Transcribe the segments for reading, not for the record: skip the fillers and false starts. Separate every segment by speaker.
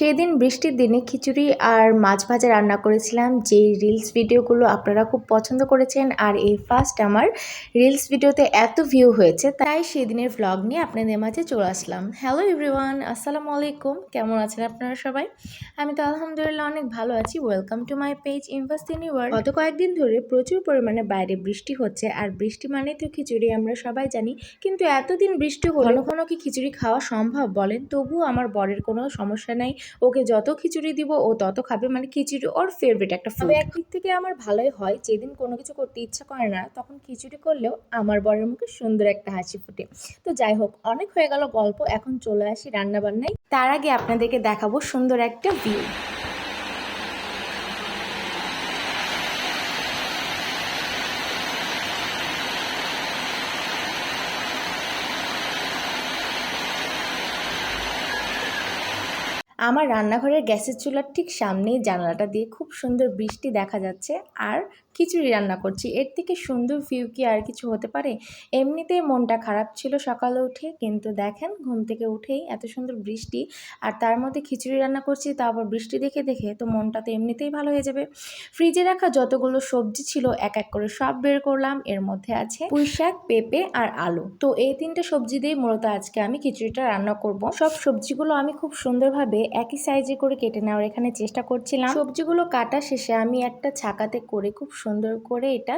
Speaker 1: সেদিন বৃষ্টির দিনে খিচুড়ি আর মাছ ভাজা রান্না করেছিলাম, যেই রিলস ভিডিওগুলো আপনারা খুব পছন্দ করেছেন। আর এই ফার্স্ট আমার রিলস ভিডিওতে এত ভিউ হয়েছে, তাই সেদিনের ভ্লগ নিয়ে আপনাদের মাঝে চলে আসলাম। হ্যালো এভরিওয়ান, আসসালামু আলাইকুম। কেমন আছেন আপনারা সবাই? আমি তো আলহামদুলিল্লাহ অনেক ভালো আছি। Welcome to my page investing world. গত কয়েকদিন ধরে প্রচুর পরিমাণে বাইরে বৃষ্টি হচ্ছে, আর বৃষ্টি মানেই তো খিচুড়ি, আমরা সবাই জানি। কিন্তু এতদিন বৃষ্টি হলো, কোনো কি খিচুড়ি খাওয়া সম্ভব বলেন? তবুও আমার বরের কোনো সমস্যা নাই, ওকে যত খিচুড়ি দিব ও তত খাবে। মানে খিচুড়ি ওর ফেভারিট একটা ফুড। একদিক থেকে আমার ভালোই হয়, যেদিন কোনো কিছু করতে ইচ্ছা করে না তখন খিচুড়ি করলেও আমার বরের মুখে সুন্দর একটা হাসি ফুটে। তো যাই হোক, অনেক হয়ে গেল গল্প, এখন চলে আসি রান্না বান্নায়। তার আগে আপনাদেরকে দেখাবো সুন্দর একটা ভিউ। আমার রান্নাঘরের গ্যাসের চুলার ঠিক সামনেই জানালাটা দিয়ে খুব সুন্দর বৃষ্টি দেখা যাচ্ছে, আর খিচুড়ি রান্না করছি। এর থেকে সুন্দর ভিউ কি আর কিছু হতে পারে? এমনিতেই মনটা খারাপ ছিল সকালে উঠে, কিন্তু দেখেন ঘুম থেকে উঠেই এত সুন্দর বৃষ্টি, আর তার মধ্যে খিচুড়ি রান্না করছি, তারপর বৃষ্টি দেখে দেখে তো মনটা তো এমনিতেই ভালো হয়ে যাবে। ফ্রিজে রাখা যতগুলো সবজি ছিল এক এক করে সব বের করলাম। এর মধ্যে আছে পুঁই শাক, পেঁপে আর আলু। তো এই তিনটে সবজি দিয়ে মূলত আজকে আমি খিচুড়িটা রান্না করব। সব সবজিগুলো আমি খুব সুন্দরভাবে একই সাইজে করে কেটে নেওয়ার এখানে চেষ্টা করছিলাম। সবজিগুলো কাটা শেষে আমি একটা ছাকাতে করে খুব সুন্দর করে এটা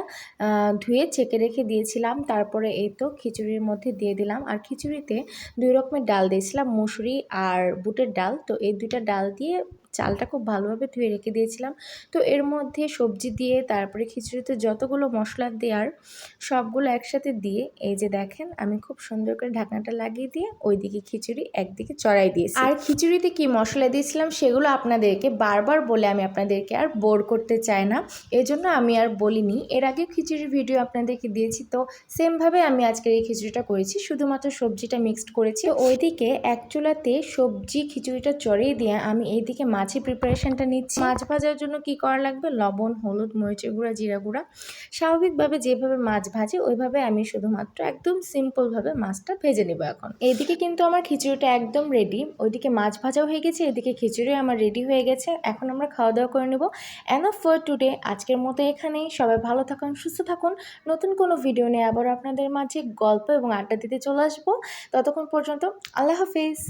Speaker 1: ধুয়ে ছেঁকে রেখে দিয়েছিলাম। তারপরে এই তো খিচুড়ির মধ্যে দিয়ে দিলাম। আর খিচুড়িতে দুই রকমের ডাল দিয়েছিলাম, মুসুরি আর বুটের ডাল। তো এই দুইটা ডাল দিয়ে চালটা খুব ভালোভাবে ধুয়ে রেখে দিয়েছিলাম। তো এর মধ্যে সবজি দিয়ে তারপরে খিচুড়িতে যতগুলো মশলা দেওয়ার সবগুলো একসাথে দিয়ে এই যে দেখেন আমি খুব সুন্দর করে ঢাকনাটা লাগিয়ে দিয়ে ওইদিকে খিচুড়ি একদিকে চড়াই দিয়েছি। আর খিচুড়িতে কি মশলা দিয়েছিলাম সেগুলো আপনাদেরকে বারবার বলে আমি আপনাদেরকে আর বোর করতে চাই না, এজন্য আমি আর বলিনি। এর আগে খিচুড়ির ভিডিও আপনাদেরকে দিয়েছি, তো সেমভাবে আমি আজকের এই খিচুড়িটা করেছি, শুধুমাত্র সবজিটা মিক্সড করেছি। ওইদিকে এক চুলাতে সবজি খিচুড়িটা চড়িয়ে দিয়ে আমি এইদিকে মাছের প্রিপারেশনটা নিচ্ছি। মাছ ভাজার জন্য কি করা লাগবে? লবণ, হলুদ, মরিচের গুঁড়া, জিরা গুঁড়া। স্বাভাবিকভাবে যেভাবে মাছ ভাজি ওইভাবে আমি শুধুমাত্র একদম সিম্পলভাবে মাছটা ভেজে নেব এখন। এইদিকে কিন্তু আমার খিচুড়িটা একদম রেডি, ওইদিকে মাছ ভাজাও হয়ে গেছে, এদিকে খিচুড়ি আমার রেডি হয়ে গেছে। এখন আমরা খাওয়া দাওয়া করে নেব। এনাফ ফর টুডে, আজকের মতো এখানেই। সবাই ভালো থাকুন, সুস্থ থাকুন। নতুন কোনো ভিডিও নিয়ে আবার আপনাদের মাঝে গল্প এবং আড্ডা দিতে চলে আসবো। ততক্ষণ পর্যন্ত আল্লাহ হাফিজ।